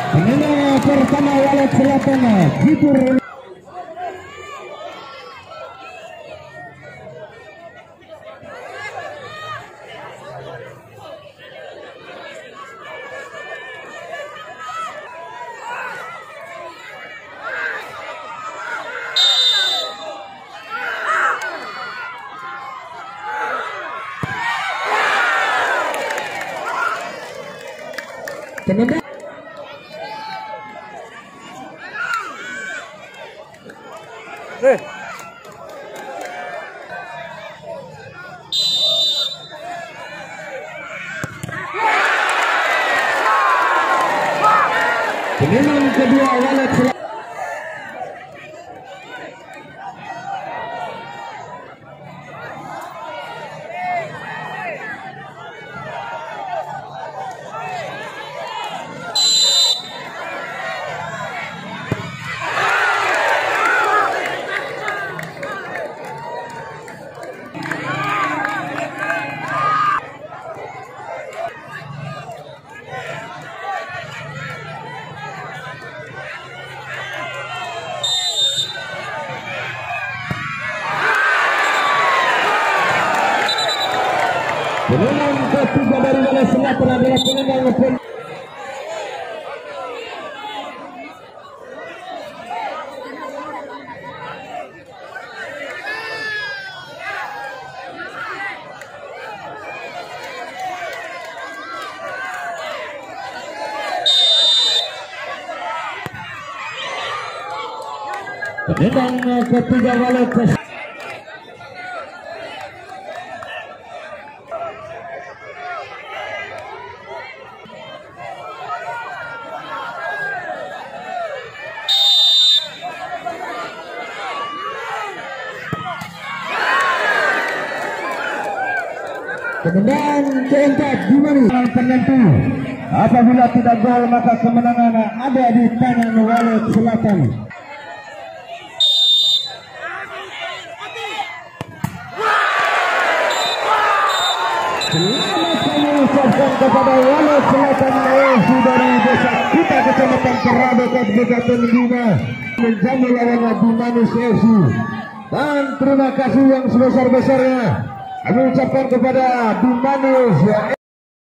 Penilaian pertama Walet Selatan Hibur. Penilaian penilaian kedua Walet Selatan. Penilaian ketiga dari Walet Selatan adalah penilaian ketiga Walet Selatan. Kemudian keempat Bimani penentu. Apabila tidak gol maka kemenangan ada di tangan Walet Selatan. Selamat kami ucapkan kepada Walet Selatan dari desa kita kecamatan Kerado Kabupaten Bima menjamu lawan Bimani FC. Dan terima kasih yang sebesar-besarnya kami ucapkan kepada Bimani